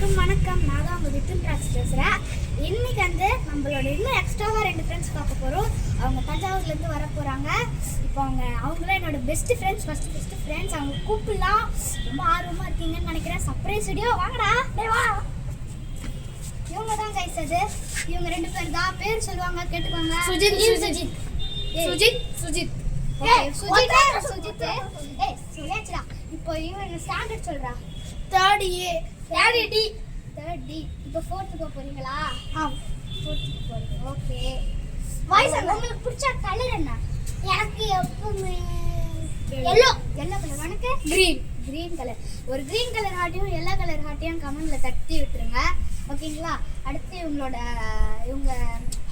எல்லாருக்கும் வணக்கம். நான் தான் உங்கள் வித்துன் ட்ராக்ஸ் பேசுகிறேன். இன்றைக்கி வந்து நம்மளோட இன்னும் எக்ஸ்ட்ராவாக 2 ஃப்ரெண்ட்ஸ் பார்க்க போகிறோம். அவங்க தஞ்சாவூர்லேருந்து வர போகிறாங்க. இப்போ அவங்களாம் என்னோட பெஸ்ட்டு ஃப்ரெண்ட்ஸ், ஃபஸ்ட்டு ஃப்ரெண்ட்ஸ். அவங்க கூப்பிடலாம் ரொம்ப ஆர்வமாக இருக்கீங்கன்னு நினைக்கிறேன். சர்ப்ரைஸ் வீடியோ வாங்கடா, வா. இவங்க தான் கைஸ். அது இவங்க 2 பேர் தான். பேர் சொல்லுவாங்க, கேட்டுக்கோங்க. சுஜித். சொல்லியாச்சுடா. இப்போ இவங்க ஸ்டாண்டர்ட் சொல்கிறா. Third D. இப்போ 4th போக போறீங்களா? 4th போறீங்க. ஓகே. வாய்ஸ் உங்களுக்கு பிடிச்ச கலர் என்ன? எனக்கு எப்பவுமே yellow கலர். உனக்கு green கலர். ஒரு green கலர் ஹார்ட்டையும் yellow கலர் ஹார்ட்டையும் கமெண்ட்ல தட்டி விட்டுருங்க. ஓகேங்களா? அடுத்து இவங்க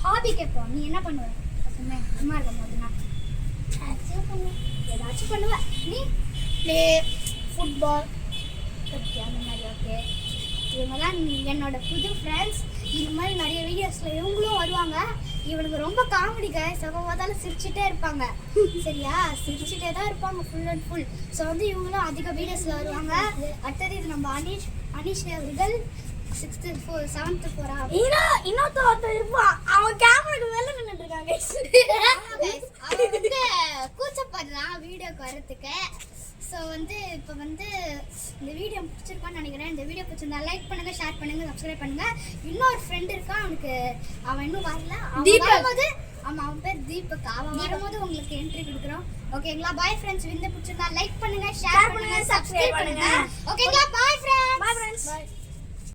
ஹாபி கேட்போம். நீ என்ன பண்ணுவ? சும்மா இருக்கும் போது நான் ஏதாச்சும் பண்ணுவேன். நீ ப்ளே ஃபுட்பால் அந்த மாதிரி. ஓகே, இவங்க தான் என்னோட புது ஃப்ரெண்ட்ஸ். இது மாதிரி நிறைய வீடியோஸில் இவங்களும் வருவாங்க. இவனுக்கு ரொம்ப காமெடி கைஸ். எப்போ பார்த்தாலும் சிரிச்சுட்டே இருப்பாங்க. சரியா? சிரிச்சுட்டே தான் இருப்பாங்க ஃபுல் அண்ட் ஃபுல். ஸோ வந்து இவங்களும் அதிக வீடியோஸில் வருவாங்க. அடுத்தது இது நம்ம அனீஷ் அவர்கள் 7th போறா. இன்னொருத்தர் இருப்பான். அவன் கேமராக்கு மேல நின்றுட்டு இருக்காங்க. அவன் வந்து கூச்சப்படுறான் வீடியோக்கு வரத்துக்கு. ஸோ வந்து இப்போ வந்து இந்த வீடியோ பிடிச்சிருக்கான்னு நினைக்கிறேன். இந்த வீடியோ பிடிச்சிருந்தா லைக் பண்ணுங்கள், ஷேர் பண்ணுங்கள், சப்ஸ்கிரைப் பண்ணுங்கள். இன்னொரு ஃப்ரெண்ட் இருக்கான், அவன் இன்னும் வரல. அவன் பேர் தீபக். அவன் வரும்போது உங்களுக்கு என்ட்ரி கொடுக்குறோம். ஓகேங்களா? Bye friends. வீடியோ பிடிச்சிருந்தா லைக் பண்ணுங்கள், ஷேர் பண்ணுங்கள், சப்ஸ்கிரைப் பண்ணுங்கள். ஓகேங்களா? Bye friends.